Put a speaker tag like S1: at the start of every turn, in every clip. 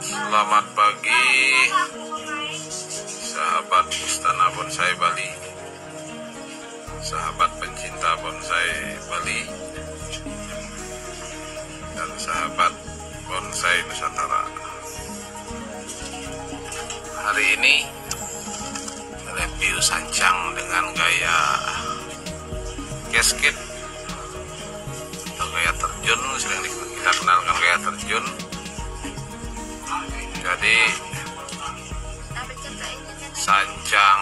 S1: Selamat pagi sahabat Istana Bonsai Bali, sahabat pencinta bonsai Bali, dan sahabat bonsai Nusantara. Hari ini review sancang dengan gaya casket atau gaya terjun, sering kita kenalkan gaya terjun. Jadi sancang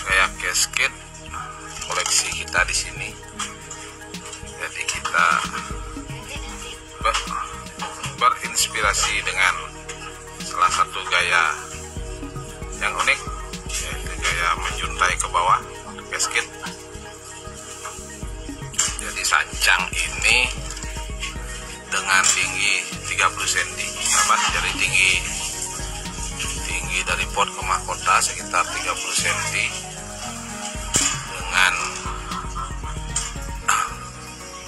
S1: gaya casket koleksi kita di sini. Jadi kita berinspirasi dengan salah satu gaya yang unik, yaitu gaya menjuntai ke bawah untuk casket. Jadi sancang ini dengan tinggi 30 cm, jadi tinggi dari pot ke mahkota sekitar 30 cm dengan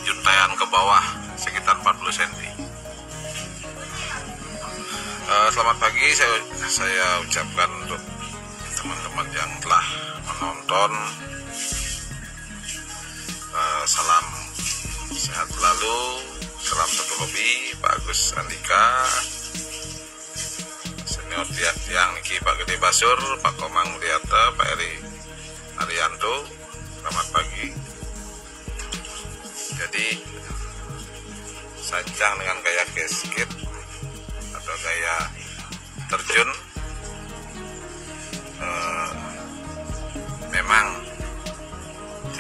S1: juntaian ke bawah sekitar 40 cm. Selamat pagi saya ucapkan untuk teman-teman yang telah menonton. Salam sehat selalu, salam satu hobi, Pak Agus Andika, Senior Tiang Niki, Pak Gede Basur, Pak Komang Mulyata, Pak Eri Arianto. Selamat pagi. Jadi sancang dengan gaya casket atau gaya terjun memang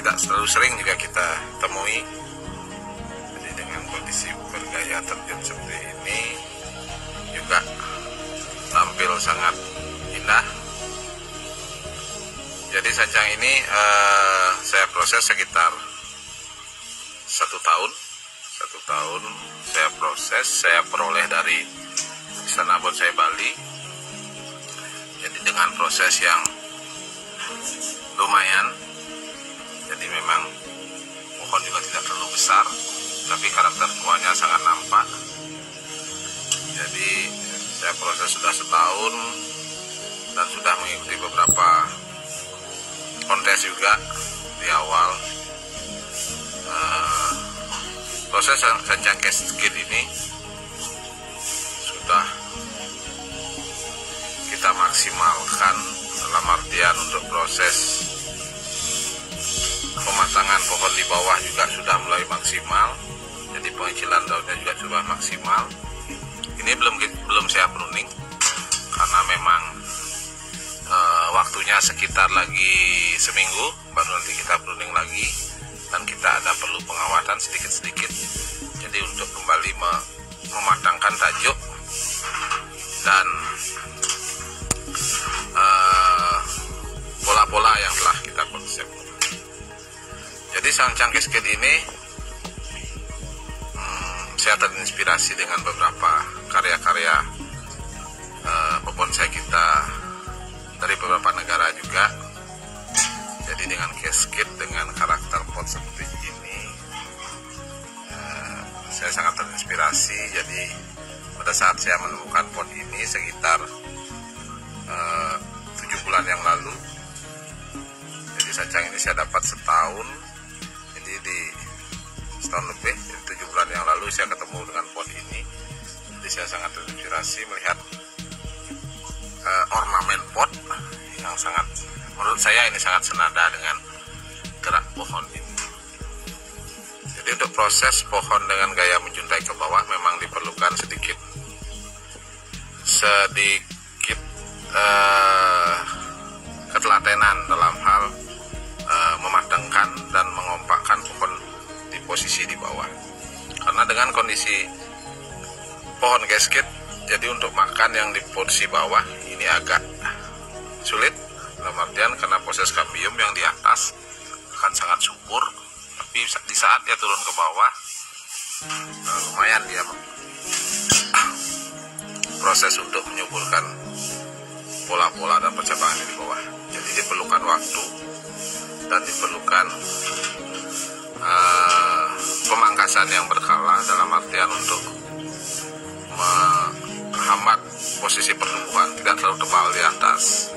S1: tidak selalu sering juga kita temui. Jadi dengan kondisi bergaya terjun seperti ini juga tampil sangat indah. Jadi sancang ini saya proses sekitar 1 tahun. 1 tahun saya proses, saya peroleh dari Istana Bonsai Bali. Jadi dengan proses yang lumayan. Jadi memang pohon juga tidak terlalu besar, tapi karakter tuanya sangat nampak. Jadi saya proses sudah 1 tahun dan sudah mengikuti beberapa kontes juga di awal. Proses sancang casket ini sudah kita maksimalkan dalam artian untuk proses pematangan pohon di bawah juga sudah mulai maksimal. Jadi pengecilan daunnya juga sudah maksimal. Ini belum saya pruning karena memang waktunya sekitar lagi seminggu baru nanti kita pruning lagi, dan kita ada perlu pengawatan sedikit-sedikit. Jadi untuk kembali mematangkan tajuk dan pola-pola yang telah kita konsep. Jadi sancang casket ini saya terinspirasi dengan beberapa karya-karya pebonsai kita dari beberapa negara juga. Jadi dengan casket dengan karakter pot seperti ini saya sangat terinspirasi. Jadi pada saat saya menemukan pot ini sekitar 7 bulan yang lalu. Jadi sancang ini saya dapat setahun. Jadi di setahun lebih, 7 bulan yang lalu saya ketemu dengan pot ini. Jadi saya sangat terinspirasi melihat ornamen pot yang sangat, menurut saya ini sangat senada dengan gerak pohon ini. Jadi untuk proses pohon dengan gaya menjuntai ke bawah memang diperlukan sedikit ketelatenan dalam hal mematangkan dan mengompakkan pohon di posisi di bawah. Karena dengan kondisi pohon casket, jadi untuk makan yang di posisi bawah ini agak sulit, dalam artian karena proses kambium yang di atas akan sangat subur, tapi di saat dia turun ke bawah lumayan dia proses untuk menyuburkan pola-pola dan percabangan di bawah. Jadi diperlukan waktu dan diperlukan pemangkasan yang berkala, dalam artian untuk menghambat posisi pertumbuhan tidak terlalu tebal di atas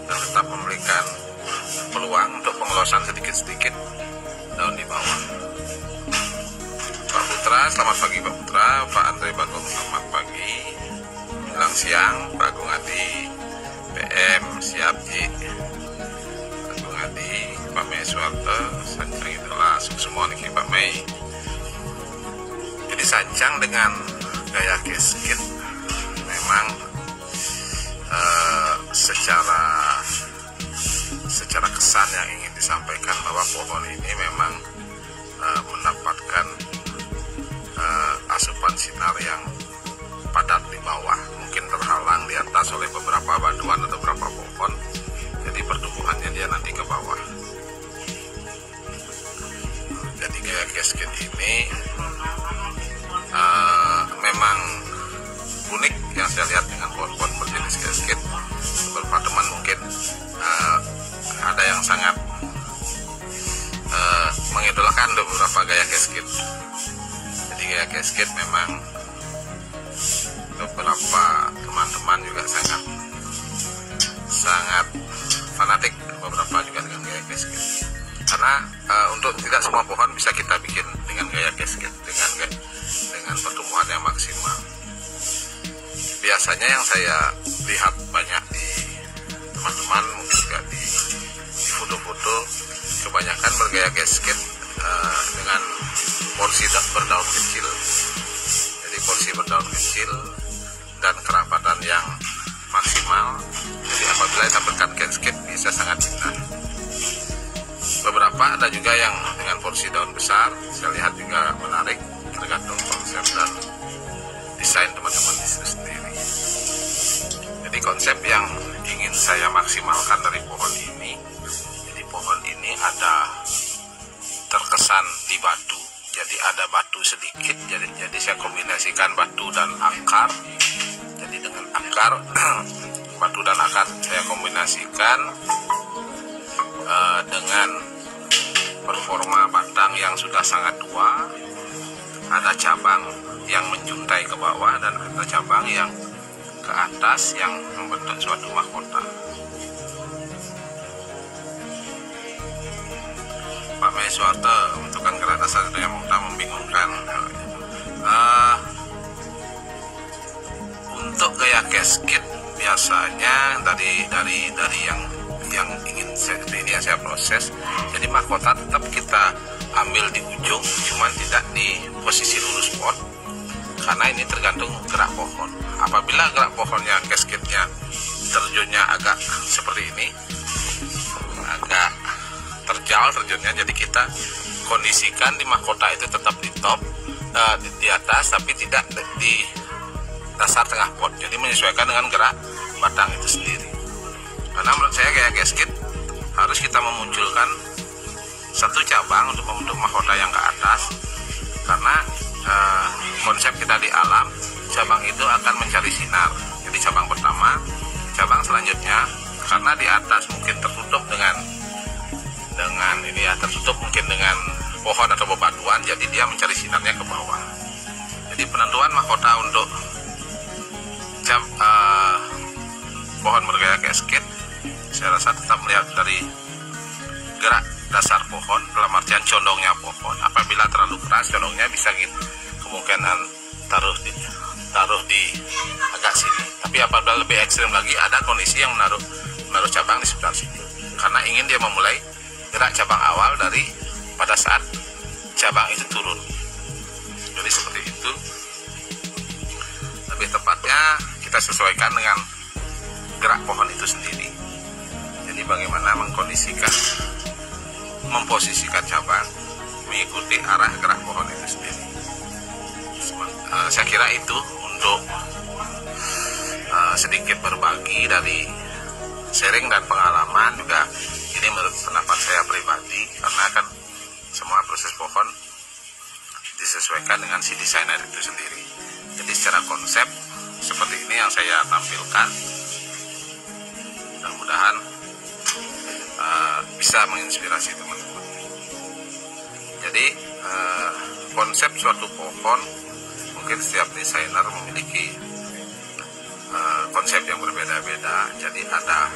S1: dan tetap memberikan peluang untuk pengelosan sedikit-sedikit daun di bawah. Pak Putra, selamat pagi Pak Putra. Pak Andre Bagong, selamat pagi. Menjelang siang, Pak Agung Adi PM, siap Ji. Pak Agung Adi, Pak Mei Suwarto, sancang itulah semua nih Pak Mei. Jadi sancang dengan gaya casket memang secara kesan yang ingin disampaikan bahwa pohon ini memang mendapatkan asupan sinar yang padat di bawah, mungkin terhalang di atas oleh beberapa batuan atau beberapa pohon, jadi pertumbuhannya dia nanti ke bawah. Jadi gaya casket ini memang unik yang saya lihat dengan pohon-pohon berjenis casket. Beberapa teman mungkin ada yang sangat mengidolakan beberapa gaya casket. Jadi gaya casket memang beberapa teman-teman juga sangat fanatik, beberapa juga dengan gaya casket. Karena untuk tidak semua pohon bisa kita bikin dengan gaya casket dengan pertumbuhan yang maksimal. Biasanya yang saya lihat banyak di teman-teman, mungkin juga di foto-foto, kebanyakan bergaya casket dengan porsi berdaun kecil. Jadi porsi berdaun kecil dan kerapatan yang maksimal. Jadi apabila ditampilkan casket bisa sangat indah. Beberapa ada juga yang dengan porsi daun besar, saya lihat juga menarik, tergantung konsep dan desain teman-teman itu sendiri. Jadi konsep yang ingin saya maksimalkan dari pohon ini, jadi pohon ini ada terkesan di batu, jadi ada batu sedikit, jadi saya kombinasikan batu dan akar. Jadi dengan akar batu dan akar saya kombinasikan dengan performa batang yang sudah sangat tua, ada cabang yang menjuntai ke bawah dan ada cabang yang ke atas yang membentuk suatu mahkota. Pak Mei Suwarto, bentukan gerak dasar dengan mudah membingungkan. Untuk gaya casket biasanya dari yang ingin saya proses, jadi mahkota tetap kita ambil di ujung, cuman tidak di posisi lurus pot, karena ini tergantung gerak pohon. Apabila gerak pohonnya casketnya terjunnya agak seperti ini, agak terjal terjunnya, jadi kita kondisikan di mahkota itu tetap di top, di atas, tapi tidak di dasar tengah pot, jadi menyesuaikan dengan gerak batang itu sendiri. Karena menurut saya gaya casket harus kita memunculkan satu cabang untuk membentuk mahkota yang ke atas, karena konsep kita di alam, cabang itu akan mencari sinar. Jadi cabang pertama, cabang selanjutnya, karena di atas mungkin tertutup dengan ini ya, tertutup mungkin dengan pohon atau bebatuan, jadi dia mencari sinarnya ke bawah. Jadi penentuan mahkota untuk pohon bergaya casket, saya rasa tetap melihat dari gerak dasar pohon, dalam artian condongnya pohon. Apabila terlalu keras, condongnya bisa gitu, kemungkinan taruh di agak sini. Tapi apabila lebih ekstrim lagi, ada kondisi yang menaruh cabang di sebelah sini, karena ingin dia memulai gerak cabang awal dari pada saat cabang itu turun. Jadi seperti itu. Lebih tepatnya kita sesuaikan dengan gerak pohon itu sendiri. Jadi bagaimana memposisikan cabang mengikuti arah gerak pohon itu sendiri. Saya kira itu untuk sedikit berbagi dari sharing dan pengalaman juga. Ini menurut pendapat saya pribadi, karena kan semua proses pohon disesuaikan dengan si desainer itu sendiri. Jadi secara konsep seperti ini yang saya tampilkan, mudah-mudahan bisa bisa menginspirasi teman-teman. Jadi konsep suatu pohon, mungkin setiap desainer memiliki konsep yang berbeda-beda. Jadi ada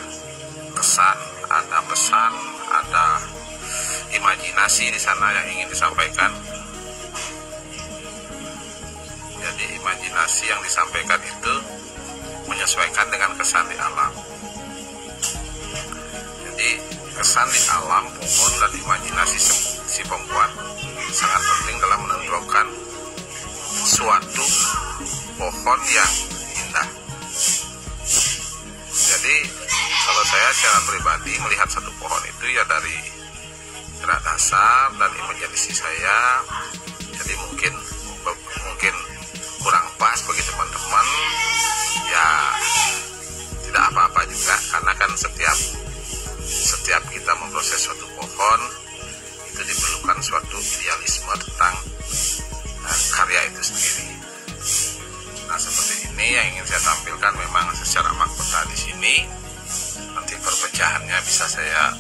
S1: kesan, ada pesan, ada imajinasi di sana yang ingin disampaikan. Jadi imajinasi yang disampaikan itu menyesuaikan dengan kesan di alam. Jadi kesan di alam pohon dan imajinasi si pembuat sangat penting dalam menentukan suatu pohon yang indah. Jadi kalau saya secara pribadi melihat satu pohon itu ya dari gerak dasar dan imajinasi saya. Jadi mungkin kurang pas bagi teman-teman, ya tidak apa-apa juga, karena kan setiap kita memproses suatu pohon itu diperlukan suatu idealisme tentang karya itu sendiri. Nah, seperti ini yang ingin saya tampilkan memang secara mahkota di sini. Nanti perpecahannya bisa saya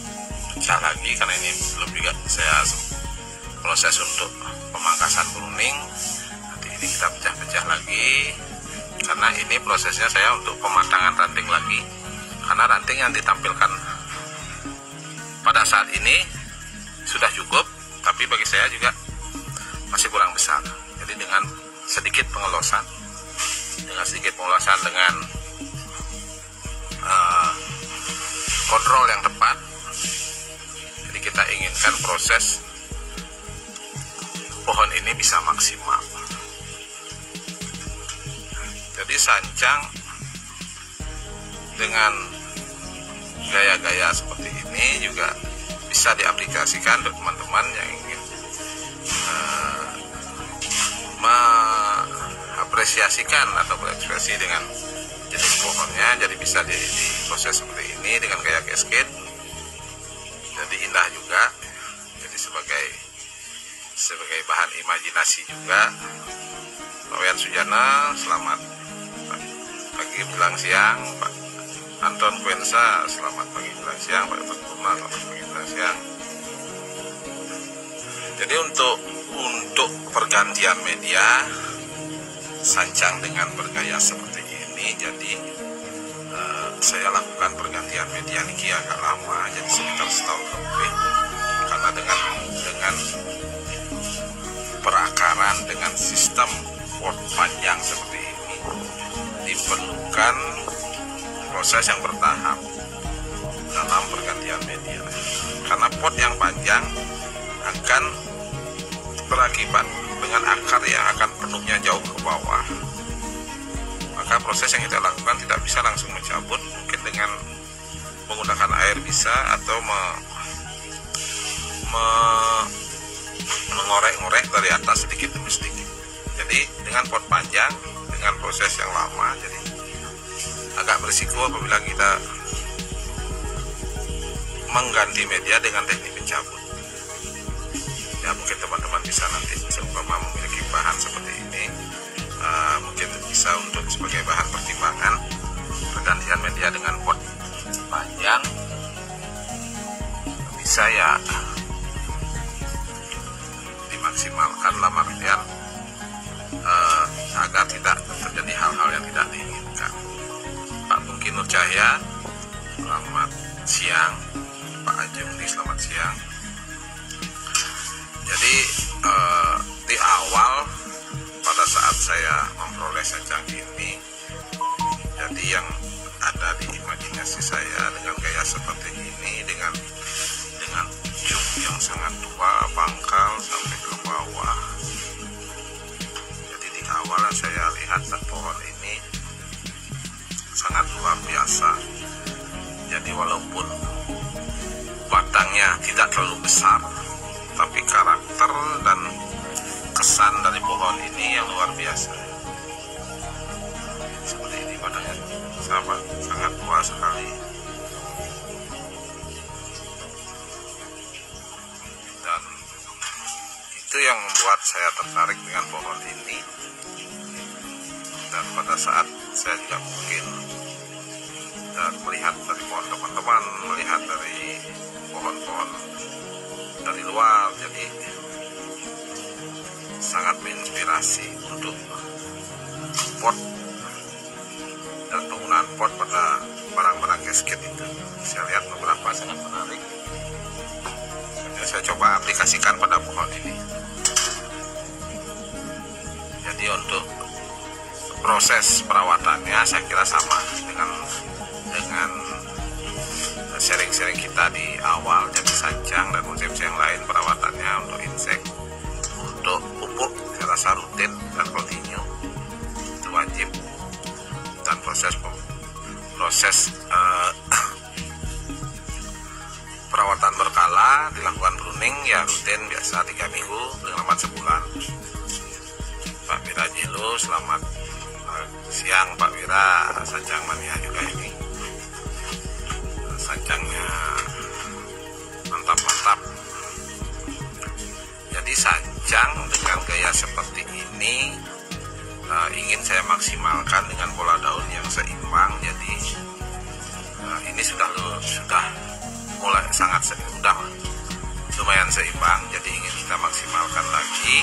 S1: pecah lagi karena ini belum juga saya proses untuk pemangkasan pruning. Nanti ini kita pecah-pecah lagi karena ini prosesnya saya untuk pematangan ranting lagi, karena ranting yang ditampilkan pada saat ini sudah cukup, tapi bagi saya juga masih kurang besar. Jadi dengan sedikit pengelosan dengan kontrol yang tepat, jadi kita inginkan proses pohon ini bisa maksimal. Jadi sancang dengan gaya-gaya seperti ini juga bisa diaplikasikan untuk teman-teman yang ingin mengapresiasikan atau berekspresi dengan jenis pohonnya. Jadi bisa diproses seperti ini dengan gaya cascade, jadi indah juga. Jadi sebagai bahan imajinasi juga. Pak Wayan Sujana, selamat pagi menjelang siang. Pak Anton Kuensa, selamat pagi menjelang siang. Pak Purna, selamat pagi menjelang siang. Jadi untuk pergantian media sancang dengan bergaya seperti ini, jadi saya lakukan pergantian media niki agak lama, jadi sekitar setahun lebih, karena dengan perakaran dengan sistem pot panjang seperti ini diperlukan proses yang bertahap dalam pergantian media, karena pot yang panjang akan berakibat dengan akar yang akan penuhnya jauh ke bawah. Maka proses yang kita lakukan tidak bisa langsung mencabut, mungkin dengan menggunakan air bisa, atau mengorek-ngorek dari atas sedikit demi sedikit. Jadi dengan pot panjang, dengan proses yang lama, jadi agak berisiko apabila kita mengganti media dengan teknik pencabut. Ya mungkin teman-teman bisa nanti seumpama memiliki bahan seperti ini, mungkin bisa untuk sebagai bahan pertimbangan pergantian media dengan pot panjang, bisa ya dimaksimalkan dalam artian agar tidak terjadi hal-hal yang tidak diinginkan. Pak Tungki Nur Cahya, selamat siang. Pak Ajumdi, selamat siang. Jadi di awal pada saat saya memperoleh sancang ini, jadi yang ada di imajinasi saya dengan gaya seperti ini, dengan ujung yang sangat tua, pangkal sampai ke bawah. Jadi di awal saya lihat pohon ini sangat luar biasa. Jadi walaupun batangnya tidak terlalu besar, tapi karakter dan kesan dari pohon ini yang luar biasa. Seperti ini batangnya, sahabat, sangat tua sekali. Dan itu yang membuat saya tertarik dengan pohon ini. Dan pada saat saya juga mungkin dan melihat dari pohon teman-teman, melihat dari pohon-pohon dari luar, jadi sangat menginspirasi untuk pot dan penggunaan pot pada barang-barang gasket itu. Saya lihat beberapa sangat menarik. Saya coba aplikasikan pada pohon ini. Jadi untuk proses perawatannya saya kira sama dengan sharing-sharing kita di awal. Jadi sancang dan konsepsi yang lain perawatannya untuk insek, untuk pupuk saya rasa rutin dan kontinu itu wajib, dan proses perawatan berkala dilakukan pruning ya rutin biasa 3 minggu dengan sebulan. Pak Wira Jilo, selamat siang Pak Wira. Sancang mania juga ini, sancangnya mantap-mantap. Jadi sancang dengan gaya seperti ini ingin saya maksimalkan dengan pola daun yang seimbang. Jadi ini sudah mulai sudah lumayan seimbang, jadi ingin kita maksimalkan lagi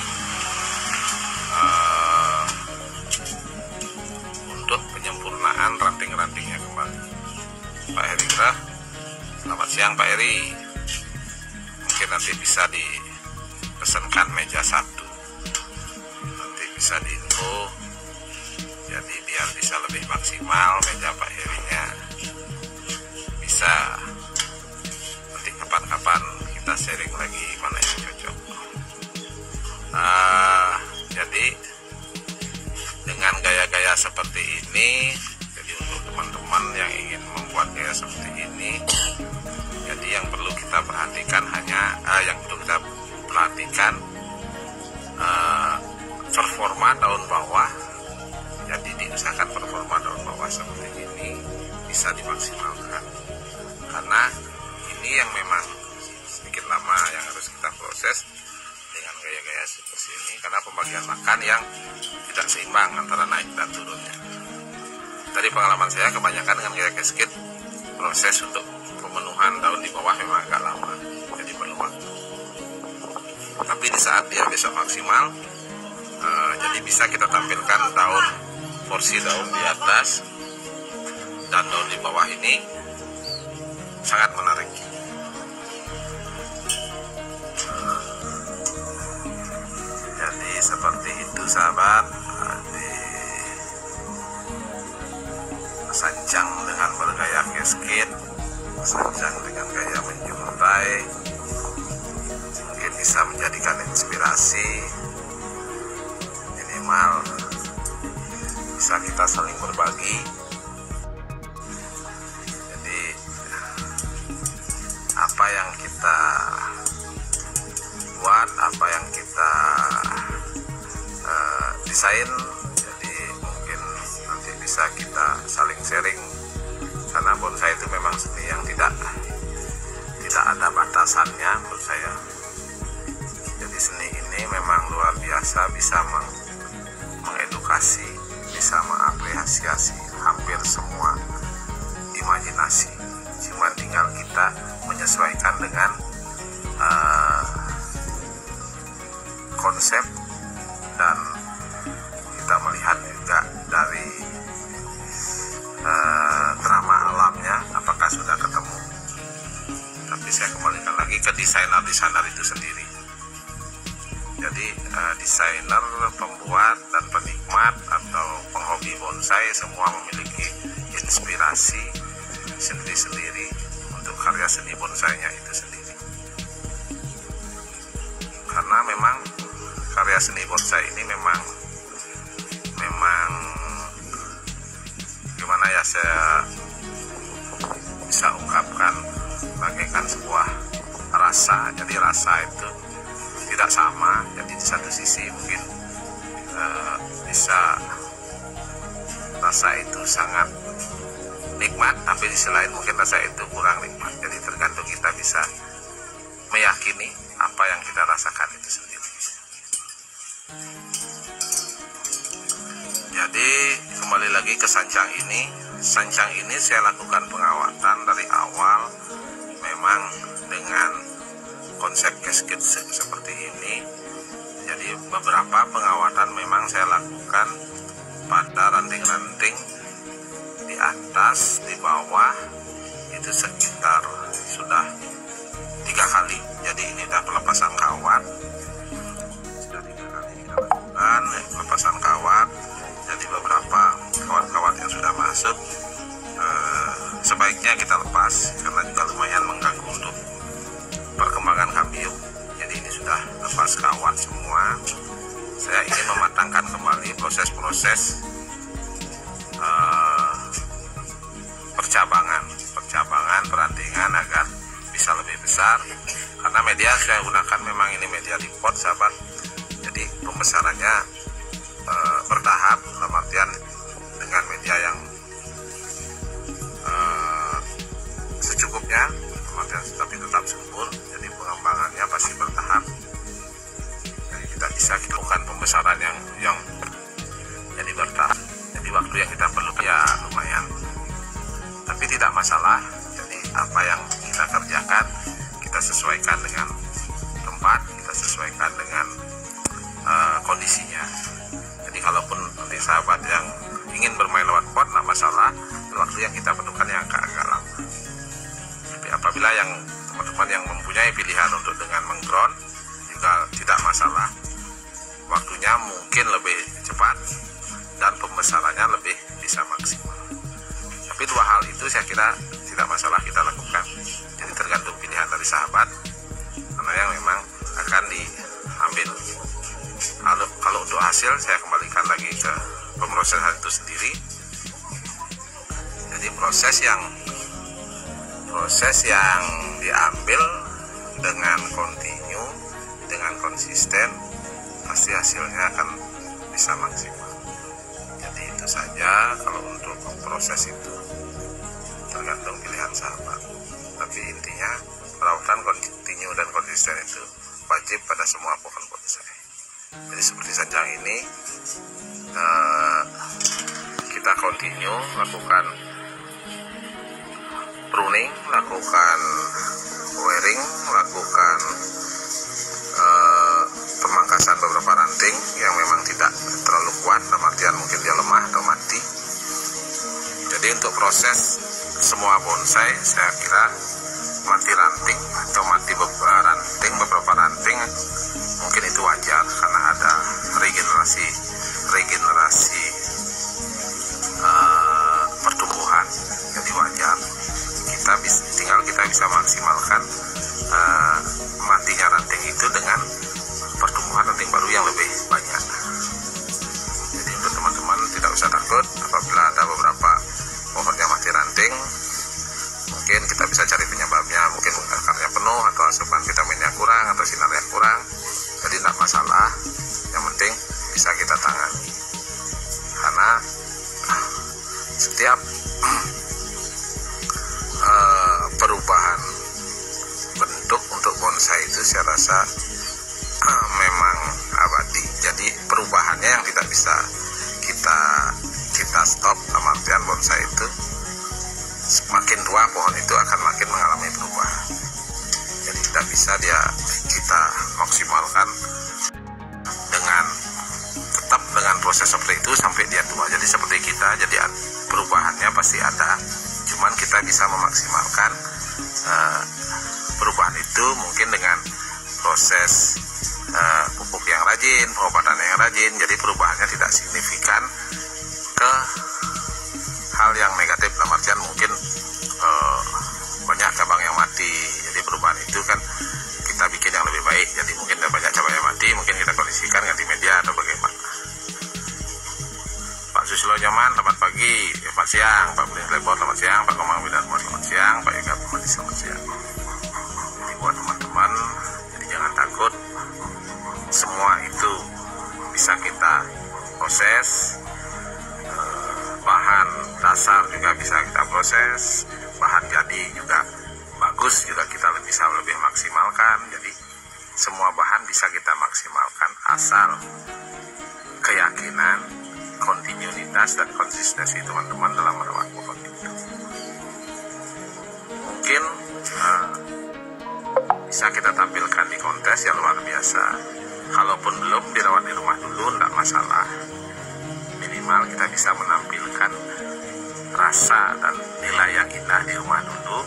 S1: untuk penyempurnaan ranting-rantingnya kembali. Pak Heri Gerah, selamat siang Pak Heri. Mungkin nanti bisa dipesankan meja 1, nanti bisa diinfo, jadi biar bisa lebih maksimal meja Pak Herinya. Bisa nanti kapan-kapan kita sharing lagi mana yang cocok. Jadi dengan gaya-gaya seperti ini, jadi untuk teman-teman yang ingin membuat gaya seperti ini, jadi yang perlu kita perhatikan performa daun bawah. Jadi diusahakan performa daun bawah seperti ini bisa dimaksimalkan, karena ini yang memang sedikit lama yang harus kita proses dengan gaya-gaya seperti ini, karena pembagian makan yang tidak seimbang antara naik dan turunnya. Dari pengalaman saya, kebanyakan dengan gaya gasket proses untuk pemenuhan daun di bawah memang agak lama, jadi perlu waktu. Tapi di saat dia besok maksimal, jadi bisa kita tampilkan porsi daun di atas dan daun di bawah ini sangat menarik. Jadi seperti itu sahabat, sancang dengan bergaya gasket, sancang dengan gaya menjuntai, mungkin bisa menjadikan inspirasi. Minimal bisa kita saling berbagi. Jadi apa yang kita buat, apa yang kita desain, jadi mungkin nanti bisa kita saling sharing, karena bonsai itu memang seni yang tidak ada batasannya menurut saya. Jadi seni ini memang luar biasa, bisa mengedukasi, bisa mengapresiasi hampir semua imajinasi. Cuma tinggal kita menyesuaikan dengan konsep, dan kita melihat juga dari drama alamnya apakah sudah ketemu. Tapi saya kembalikan lagi ke desainer itu sendiri. Jadi desainer, pembuat, dan penikmat atau penghobi bonsai semua memiliki inspirasi sendiri-sendiri untuk karya seni bonsainya itu sendiri. Karena memang karya seni bonsai ini memang gimana ya, saya bisa ungkapkan bagaikan sebuah rasa. Jadi rasa itu tidak sama. Jadi di satu sisi mungkin bisa rasa itu sangat nikmat, tapi di sisi lain mungkin rasa itu kurang nikmat. Jadi tergantung kita bisa meyakini apa yang kita rasakan itu sendiri. Jadi kembali lagi ke Sancang ini saya lakukan pengawatan dari awal memang dengan konsep gasket seperti ini. Jadi beberapa pengawatan memang saya lakukan pada ranting-ranting di atas, di bawah itu sekitar sudah 3 kali. Jadi ini sudah pelepasan kawat, sudah 3 kali kita lakukan pelepasan kawat. Jadi beberapa kawat-kawat yang sudah masuk sebaiknya kita lepas karena juga lumayan mengganggu untuk perkembangan kambium. Jadi ini sudah lepas kawat semua. Saya ingin mematangkan kembali proses-proses percabangan perantingan agar bisa lebih besar, karena media saya gunakan memang ini media di pot, sahabat. Jadi pembesarannya bertahap, dalam artian dengan media yang secukupnya, tapi tetap subur. Jadi pengembangannya pasti bertahap. Jadi kita bisa lakukan pembesaran yang jadi bertahap. Jadi waktu yang kita perlu ya lumayan, tapi tidak masalah. Jadi apa yang kita kerjakan kita sesuaikan dengan tempat, kita sesuaikan dengan kondisinya. Jadi kalaupun nanti sahabat yang ingin bermain lewat pot, tidak masalah, waktu yang kita perlukan yang agak lama. Tapi apabila yang teman-teman yang mempunyai pilihan untuk dengan mengground juga tidak masalah, waktunya mungkin lebih cepat dan pembesarannya lebih bisa maksimal. Tapi 2 hal itu saya kira tidak masalah kita lakukan. Jadi tergantung pilihan dari sahabat mana yang memang akan diambil. Kalau untuk hasil saya kembalikan lagi ke pemrosesan itu sendiri. Jadi proses yang diambil dengan kontinu, dengan konsisten, pasti hasilnya akan bisa maksimal. Jadi itu saja kalau untuk proses itu, tergantung pilihan sahabat. Tapi intinya perawatan kontinu dan konsisten itu wajib pada semua pohon bonsai. Jadi seperti sancang ini kita kontinu lakukan pruning, lakukan wearing, lakukan pemangkasan beberapa ranting yang memang tidak terlalu kuat, dalam artian mungkin dia lemah atau mati. Jadi untuk proses semua bonsai saya kira mati ranting atau mati beberapa ranting mungkin itu wajar karena ada regenerasi pertumbuhan. Jadi wajar, tinggal kita bisa maksimalkan matinya ranting itu dengan pertumbuhan ranting baru yang lebih banyak. Jadi untuk teman-teman tidak usah takut apabila ada beberapa pohonnya mati ranting, mungkin kita bisa cari penyebabnya, mungkin akarnya penuh atau asupan vitaminnya kurang atau sinarnya kurang. Jadi tidak masalah, yang penting bisa kita tangani. Karena setiap perubahan bentuk untuk bonsai itu saya rasa memang abadi. Jadi perubahannya yang tidak bisa kita stop, dalam artian bonsai itu semakin tua pohon itu akan makin mengalami perubahan. Jadi tidak bisa kita maksimalkan tetap dengan proses seperti itu sampai dia tua. Jadi seperti kita, jadi perubahannya pasti ada, cuman kita bisa memaksimalkan perubahan itu mungkin dengan proses pupuk yang rajin, pengobatan yang rajin. Jadi perubahannya tidak signifikan ke hal yang negatif, dalam artian mungkin banyak cabang yang mati. Jadi perubahan itu kan kita bikin yang lebih baik. Jadi mungkin ada banyak cabang yang mati, mungkin kita kondisikan ganti media atau bagaimana. Pak Susilo Nyoman, selamat pagi. Selamat siang. Pak Budi Lebor, selamat siang. Pak Komang Widarmo, selamat siang. Pak Yuga Pemadi, selamat siang. Jadi buat teman-teman, jadi jangan takut. Semua itu bisa kita proses. Bahan dasar juga bisa kita proses, bahan jadi juga bagus, juga kita bisa lebih maksimalkan. Jadi semua bahan bisa kita maksimalkan asal keyakinan, kontinu imunitas dan konsistensi teman-teman dalam merawat pohon itu. Mungkin bisa kita tampilkan di kontes yang luar biasa. Kalaupun belum, dirawat di rumah dulu, tidak masalah. Minimal kita bisa menampilkan rasa dan nilai yang indah di rumah dulu.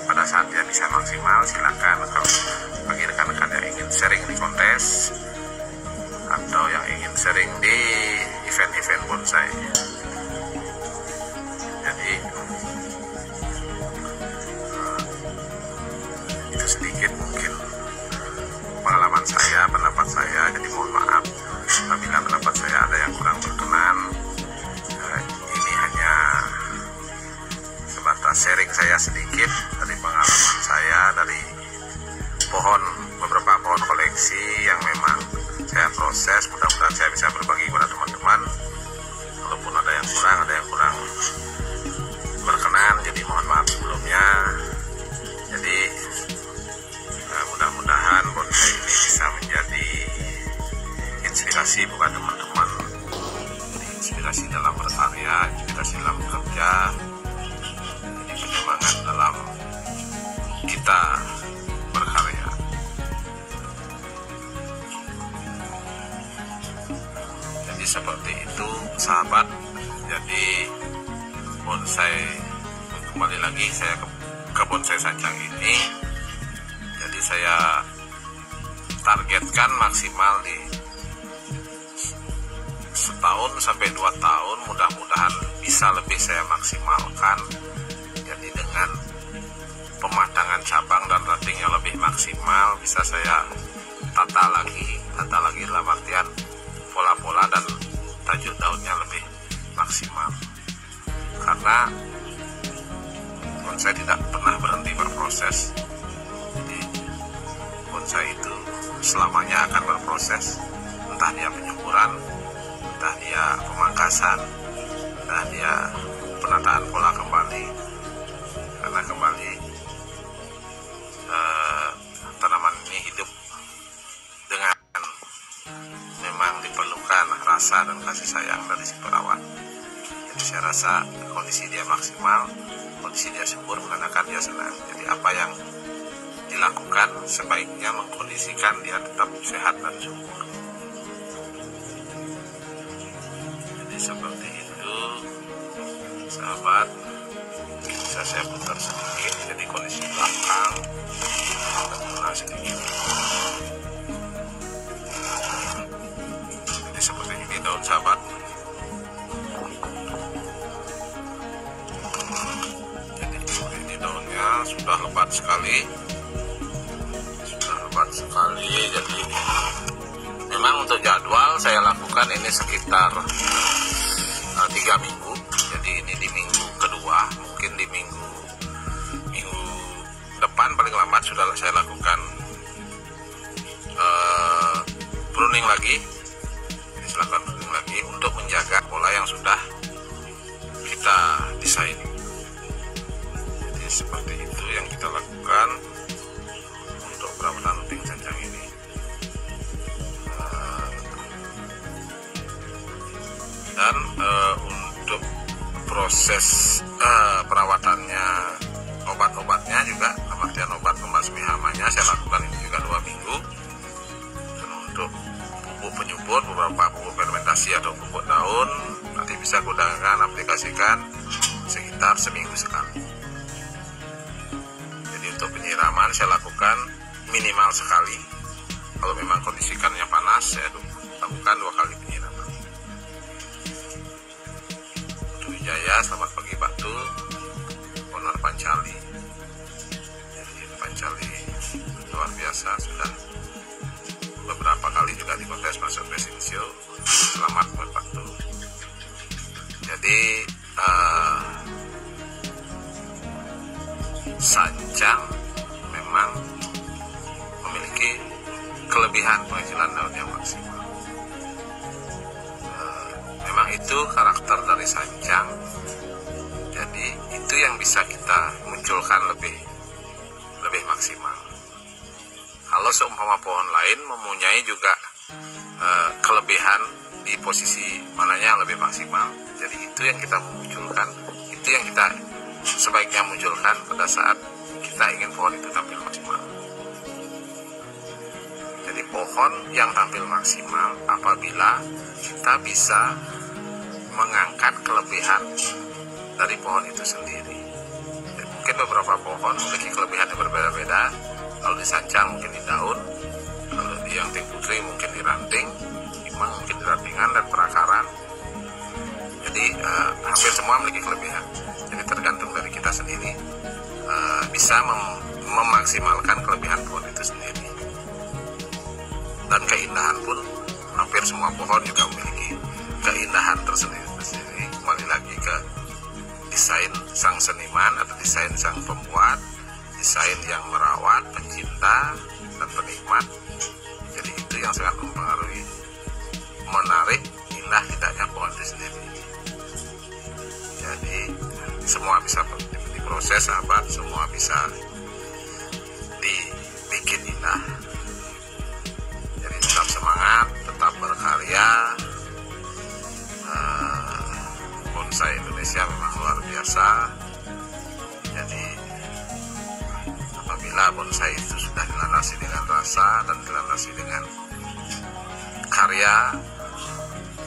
S1: Pada saat dia bisa maksimal, silakan. Kalau bagi rekan-rekan yang ingin sharing di kontes atau yang ingin sharing di event-event bonsai. Jadi itu sedikit mungkin pengalaman saya, pendapat saya. Jadi mohon maaf apabila pendapat saya ada yang kurang berkenan. Ini hanya sebatas sharing saya sedikit dari pengalaman saya, dari beberapa pohon koleksi yang memang saya proses. Mudah-mudahan saya bisa berbagi kepada teman-teman. Walaupun ada yang kurang berkenan, jadi mohon maaf sebelumnya. Jadi mudah-mudahan bonsai ini bisa menjadi inspirasi buat teman-teman, inspirasi dalam berkarya, inspirasi dalam bekerja, jadi penyemangat dalam kita berkarya. Jadi seperti itu sahabat. Jadi bonsai, kembali lagi saya ke bonsai sancang ini. Jadi saya targetkan maksimal di setahun sampai 2 tahun, mudah-mudahan bisa lebih saya maksimalkan. Jadi dengan pematangan cabang dan ranting yang lebih maksimal, bisa saya tata lagi dalam artian pola-pola dan tajuk daunnya lebih maksimal. Karena bonsai tidak pernah berhenti berproses. Jadi bonsai itu selamanya akan berproses, entah dia penyuburan, entah dia pemangkasan, entah dia penataan pola kembali. Karena kembali tanaman ini hidup dengan memang diperlukan rasa dan kasih sayang dari si perawat. Jadi saya rasa kondisi dia maksimal, kondisi dia subur, menandakan dia senang. Jadi apa yang dilakukan sebaiknya mengkondisikan dia tetap sehat dan subur. Jadi seperti itu sahabat. Bisa saya putar sedikit, jadi kondisi belakang sedikit. Jadi seperti ini daun sahabat. Jadi seperti ini daunnya sudah lebat sekali. Jadi memang untuk jadwal saya lakukan ini sekitar 3 minggu. Jadi ini di minggu kedua, mungkin di minggu depan paling lambat sudah saya lakukan pruning lagi. Jadi silakan pruning lagi untuk menjaga pola yang sudah kita desain. Jadi seperti itu yang kita lakukan untuk perawatan luting sancang ini. Dan untuk proses perawatannya, obat-obatnya juga, artian obat pembasmi hamanya saya lakukan ini juga 2 minggu. Dan untuk pupuk penyubur, beberapa pupuk fermentasi atau pupuk daun nanti bisa gunakan, aplikasikan sekitar seminggu sekali. Jadi untuk penyiraman saya lakukan minimal sekali. Kalau memang kondisi ikannya panas, saya lakukan 2 kali penyiraman. Jaya, selamat pagi Batu, owner Pancali. Jadi Pancali luar biasa, sudah beberapa kali juga di kontes masuk Racing Show. Selamat buat Batu. Jadi sancang memang memiliki kelebihan pengecilan daun yang maksimal. Memang itu karakter dari sancang. Jadi itu yang bisa kita munculkan lebih maksimal. Kalau seumpama pohon lain mempunyai juga kelebihan di posisi mananya yang lebih maksimal. Jadi itu yang kita munculkan, itu yang kita sebaiknya munculkan pada saat kita ingin pohon itu tampil maksimal. Jadi pohon yang tampil maksimal apabila kita bisa mengangkat kelebihan dari pohon itu sendiri. Jadi mungkin beberapa pohon memiliki kelebihan yang berbeda-beda. Kalau di sancang mungkin di daun, kalau di yang putri mungkin di ranting, imang mungkin di rantingan dan perakaran. Jadi hampir semua memiliki kelebihan. Jadi tergantung dari kita sendiri bisa memaksimalkan kelebihan pohon itu sendiri. Dan keindahan pun hampir semua pohon juga memiliki keindahan tersendiri. Kembali lagi ke desain sang seniman atau desain sang pembuat, desain yang merawat, pencinta, dan penikmat. Jadi itu yang sangat mempengaruhi, menarik, indah tidaknya pohon itu sendiri. Jadi semua bisa diproses, sahabat, semua bisa dibikin indah. Jadi tetap semangat, tetap berkarya. Bonsai Indonesia memang luar biasa. Jadi apabila bonsai itu sudah dilandasi dengan rasa dan dilandasi dengan karya,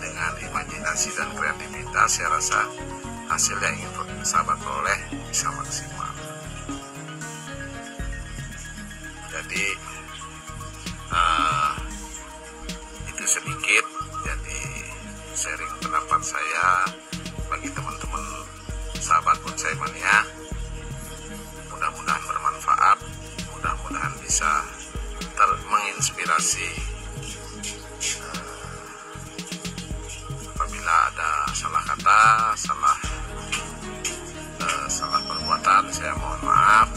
S1: dengan imajinasi dan kreativitas, saya rasa hasil yang ingin sahabat peroleh bisa maksimal. Jadi itu sedikit jadi sharing pendapat saya bagi teman-teman sahabat bonsai mania. Mudah-mudahan bermanfaat, mudah-mudahan bisa menginspirasi. Apabila ada salah kata, salah perbuatan, saya mohon maaf.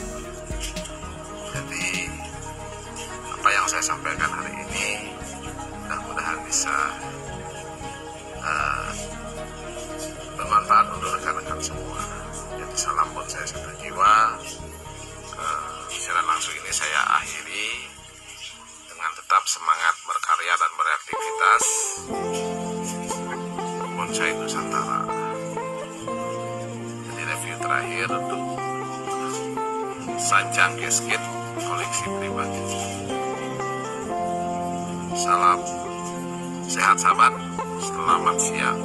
S1: Jadi apa yang saya sampaikan hari ini mudah-mudahan bisa bermanfaat untuk rekan-rekan semua. Jadi salam bonsai satu jiwa. Siaran langsung ini saya akhiri dengan tetap semangat berkarya dan beraktivitas. Bonsai Nusantara. Jadi review terakhir untuk sancang casket koleksi pribadi. Salam sehat sahabat, selamat siang.